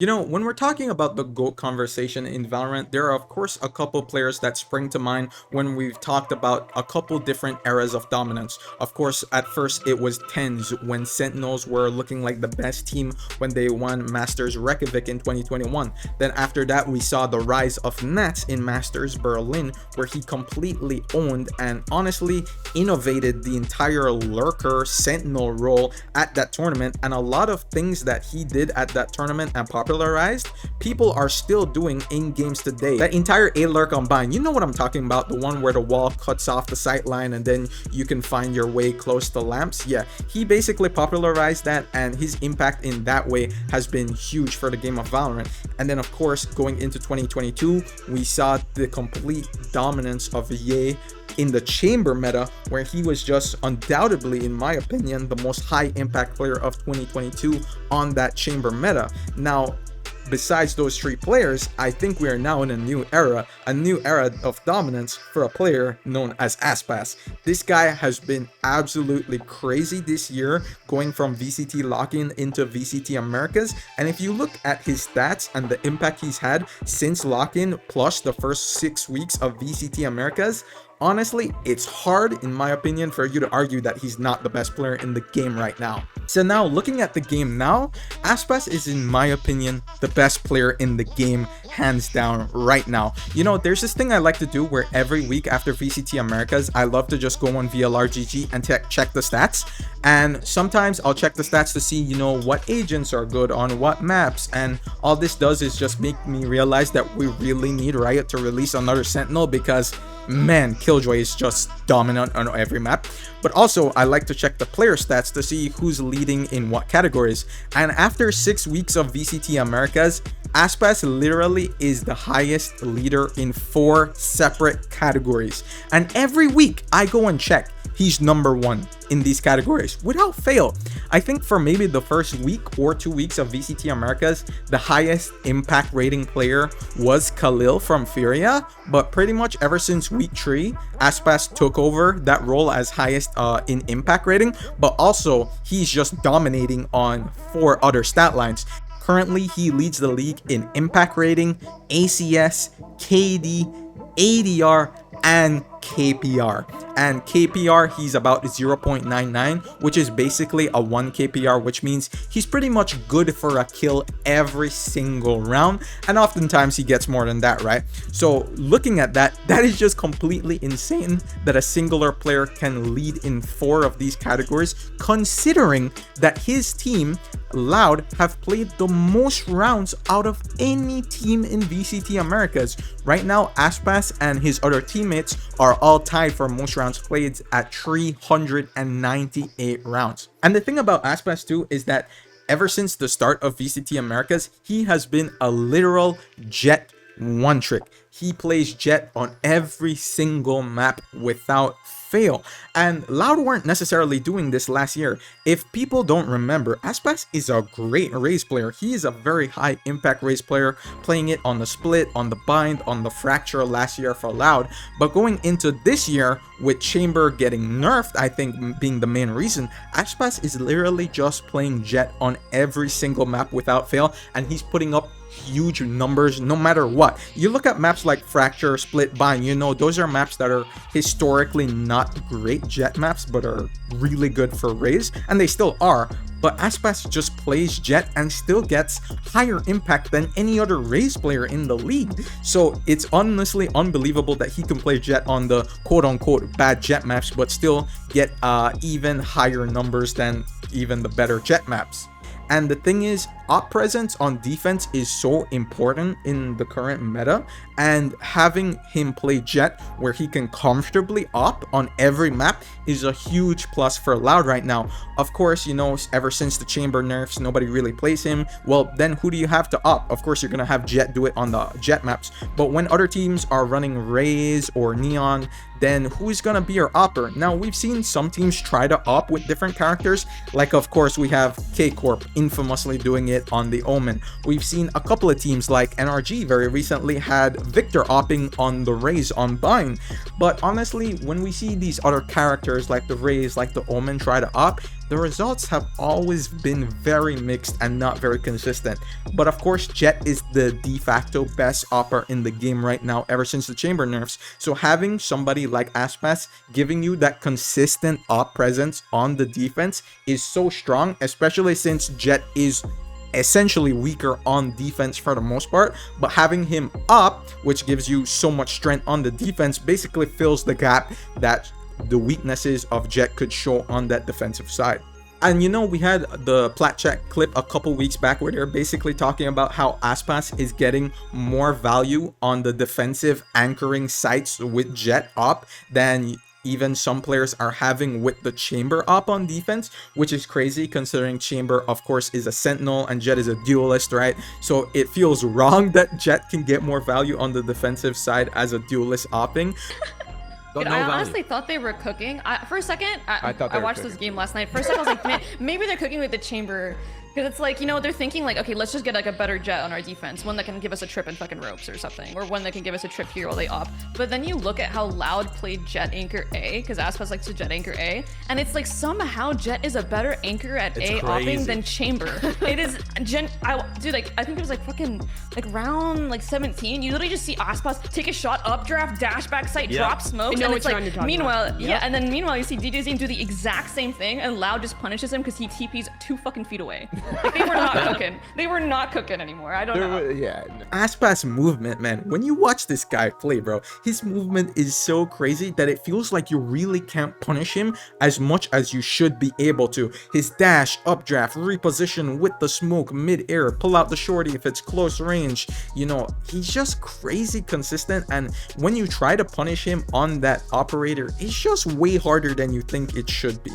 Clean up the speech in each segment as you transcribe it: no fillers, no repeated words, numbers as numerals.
You know, when we're talking about the GOAT conversation in Valorant, there are of course a couple players that spring to mind when we've talked about a couple different eras of dominance. Of course, at first it was Tens when Sentinels were looking like the best team when they won Masters Reykjavik in 2021. Then after that, we saw the rise of Nats in Masters Berlin, where he completely owned and honestly innovated the entire lurker Sentinel role at that tournament, and a lot of things that he did at that tournament and popularized, people are still doing in games today. That entire A lurk combine, you know what I'm talking about, the one where the wall cuts off the sight line and then you can find your way close to lamps. Yeah, he basically popularized that, and his impact in that way has been huge for the game of Valorant. And then of course, going into 2022, we saw the complete dominance of Ye in the chamber meta, where he was just undoubtedly, in my opinion, the most high impact player of 2022 on that chamber meta. Now, besides those three players, I think we are now in a new era of dominance for a player known as Aspas. This guy has been absolutely crazy this year, going from VCT lock-in into VCT Americas, and if you look at his stats and the impact he's had since lock-in plus the first 6 weeks of VCT Americas, honestly, it's hard, in my opinion, for you to argue that he's not the best player in the game right now. So now, looking at the game now, Aspas is, in my opinion, the best player in the game, hands down, right now. You know, there's this thing I like to do where every week after VCT Americas, I love to just go on VLRGG and check the stats. And sometimes I'll check the stats to see, you know, what agents are good on what maps. And all this does is just make me realize that we really need Riot to release another Sentinel, because man, Killjoy is just dominant on every map. But also, I like to check the player stats to see who's leading in what categories. And after 6 weeks of VCT Americas, Aspas literally is the highest leader in 4 separate categories. And every week, I go and check. He's number 1 in these categories without fail. I think for maybe the first week or 2 weeks of VCT Americas, the highest impact rating player was Khalil from Furia, but pretty much ever since week 3, Aspas took over that role as highest in impact rating, but also he's just dominating on 4 other stat lines. Currently, he leads the league in impact rating, ACS, KD, ADR, and KPR. And KPR, he's about 0.99, which is basically a 1 KPR, which means he's pretty much good for a kill every single round, and oftentimes he gets more than that, right? So looking at that, that is just completely insane that a singular player can lead in 4 of these categories, considering that his team, Loud, have played the most rounds out of any team in VCT Americas. Right now, Aspas and his other teammates are all tied for most rounds played at 398 rounds. And the thing about Aspas too is that ever since the start of VCT Americas, he has been a literal Jet one trick. He plays Jet on every single map without fail. And Loud weren't necessarily doing this last year. If people don't remember, Aspas is a great Raze player. He is a very high impact Raze player, playing it on the Split, on the Bind, on the Fracture last year for Loud. But going into this year, with Chamber getting nerfed, I think being the main reason, Aspas is literally just playing Jet on every single map without fail, and he's putting up huge numbers no matter what. You look at maps like Fracture, Split, Bind, you know, those are maps that are historically not great Jet maps, but are really good for Raze, and they still are. But Aspas just plays Jet and still gets higher impact than any other Raze player in the league. So it's honestly unbelievable that he can play Jet on the quote-unquote bad Jet maps, but still get even higher numbers than even the better Jet maps. And the thing is, op presence on defense is so important in the current meta, and having him play Jet where he can comfortably op on every map is a huge plus for Loud right now. Of course, you know, ever since the Chamber nerfs, nobody really plays him. Well, then who do you have to op? Of course, you're gonna have Jet do it on the Jet maps. But when other teams are running Raze or Neon, then who's gonna be your opper? Now, we've seen some teams try to op with different characters, like of course we have K-Corp infamously doing it on the Omen. We've seen a couple of teams like NRG very recently had Victor opping on the Raze on Bind. But honestly, when we see these other characters like the Raze, like the Omen try to op, the results have always been very mixed and not very consistent. But of course, Jett is the de facto best opper in the game right now ever since the chamber nerfs. So having somebody like Aspas giving you that consistent op presence on the defense is so strong, especially since Jett is essentially weaker on defense for the most part, but having him up, which gives you so much strength on the defense, basically fills the gap that the weaknesses of Jett could show on that defensive side. And you know, we had the plat check clip a couple weeks back where they're basically talking about how Aspas is getting more value on the defensive anchoring sites with Jett up than even some players are having with the chamber up on defense, which is crazy considering chamber of course is a sentinel and Jett is a duelist, right? So it feels wrong that Jett can get more value on the defensive side as a duelist opping. Dude, I honestly thought they were cooking. For a second, I watched this game last night. For a second, I was like, man, maybe they're cooking with the chamber. Because it's like, you know, they're thinking like, okay, let's just get like a better Jett on our defense. One that can give us a trip in fucking ropes or something. Or one that can give us a trip here while they op. But then you look at how Loud played Jett anchor A, because Aspas likes to Jett anchor A. And it's like somehow Jett is a better anchor at A opping than chamber. It is, dude, like, I think it was like fucking, like round like 17. You literally just see Aspas take a shot, updraft, dash back sight, drop smoke. And it's like, meanwhile, and then meanwhile you see DJ Zane do the exact same thing and Loud just punishes him because he TPs 2 fucking feet away. Like, they were not cooking. They were not cooking anymore. I don't know. Yeah. Aspas movement, man. When you watch this guy play, bro, his movement is so crazy that it feels like you really can't punish him as much as you should be able to. His dash, updraft, reposition with the smoke, mid-air, pull out the shorty if it's close range. You know, he's just crazy consistent, and when you try to punish him on that operator, it's just way harder than you think it should be.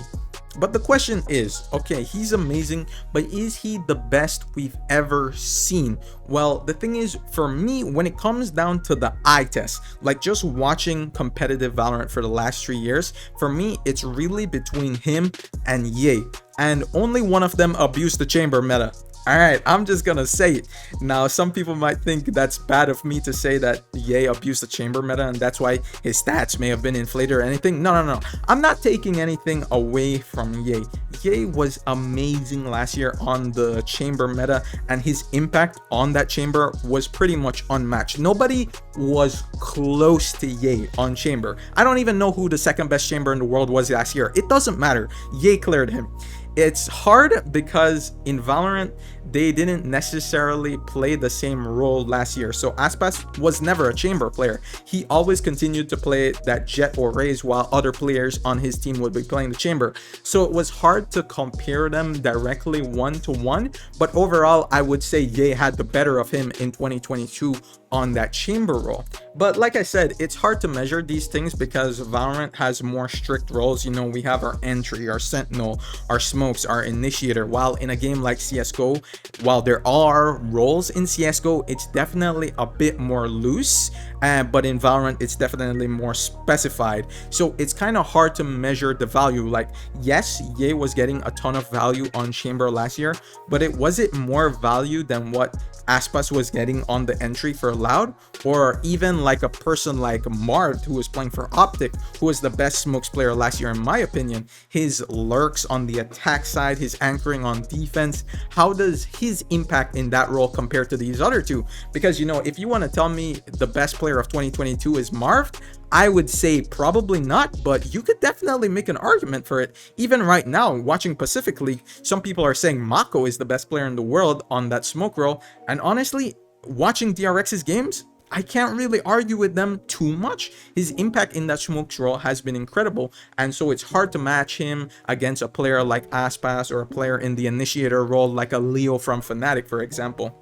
But the question is, okay, he's amazing, but is he the best we've ever seen? Well, the thing is, for me, when it comes down to the eye test, like just watching competitive Valorant for the last 3 years, for me, it's really between him and Ye. And only one of them abused the chamber meta. Alright, I'm just gonna say it. Now, some people might think that's bad of me to say that Ye abused the chamber meta and that's why his stats may have been inflated or anything. No. I'm not taking anything away from Ye. Ye was amazing last year on the chamber meta and his impact on that chamber was pretty much unmatched. Nobody was close to Ye on chamber. I don't even know who the second best chamber in the world was last year. It doesn't matter. Ye cleared him. It's hard because in Valorant, they didn't necessarily play the same role last year. So Aspas was never a chamber player. He always continued to play that Jett or Raze while other players on his team would be playing the chamber. So it was hard to compare them directly one-to-one. But overall, I would say Ye had the better of him in 2022 on that chamber role. But like I said, it's hard to measure these things because Valorant has more strict roles. You know, we have our entry, our sentinel, our smokes, our initiator. While in a game like CSGO, while there are roles in CSGO, it's definitely a bit more loose. But in Valorant, it's definitely more specified. So it's kind of hard to measure the value. Like, yes, Ye was getting a ton of value on chamber last year, but was it more value than what Aspas was getting on the entry for Loud? Or even like a person like Marv, who was playing for Optic, who was the best smokes player last year in my opinion. His lurks on the attack side, his anchoring on defense, how does his impact in that role compare to these other two? Because, you know, if you want to tell me the best player of 2022 is Marv, I would say probably not, but you could definitely make an argument for it. Even right now, watching Pacific League, some people are saying Mako is the best player in the world on that smoke role. And honestly, watching DRX's games, I can't really argue with them too much. His impact in that smokes role has been incredible, and so it's hard to match him against a player like Aspas or a player in the initiator role like a Leo from Fnatic, for example.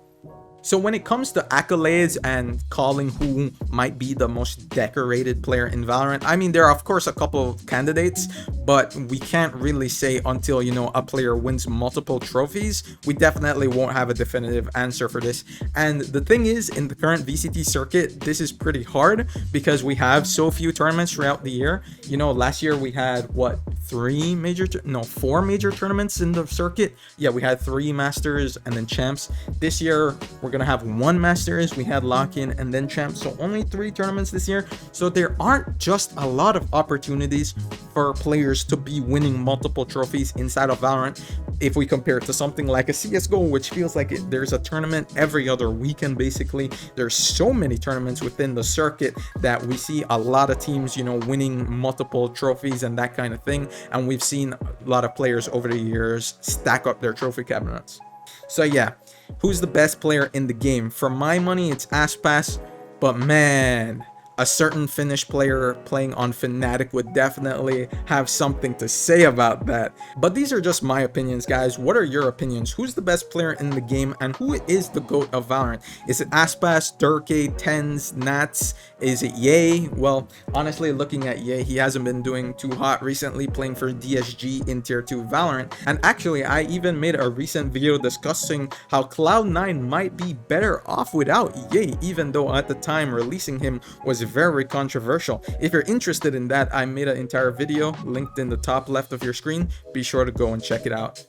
So when it comes to accolades and calling who might be the most decorated player in Valorant, I mean, there are of course a couple of candidates, but we can't really say until, you know, a player wins multiple trophies. We definitely won't have a definitive answer for this. And the thing is, in the current VCT circuit, this is pretty hard because we have so few tournaments throughout the year. You know, last year we had, what, 4 major tournaments in the circuit. Yeah, we had 3 Masters and then Champs. This year, we're gonna have 1 Masters, we had Lock-In, and then Champs. So only 3 tournaments this year. So there aren't just a lot of opportunities for players to be winning multiple trophies inside of Valorant. If we compare it to something like a CSGO, which feels like there's a tournament every other weekend, basically. There's so many tournaments within the circuit that we see a lot of teams, you know, winning multiple trophies and that kind of thing. And we've seen a lot of players over the years stack up their trophy cabinets. So yeah, who's the best player in the game? For my money, it's Aspas, but man, a certain Finnish player playing on Fnatic would definitely have something to say about that. But these are just my opinions, guys. What are your opinions? Who's the best player in the game, and who is the GOAT of Valorant? Is it Aspas, Durkee, Tens, Nats? Is it Ye? Well, honestly, looking at Ye, he hasn't been doing too hot recently, playing for DSG in Tier 2 Valorant. And actually, I even made a recent video discussing how Cloud9 might be better off without Ye, even though at the time releasing him was very controversial. If you're interested in that, I made an entire video linked in the top left of your screen. Be sure to go and check it out.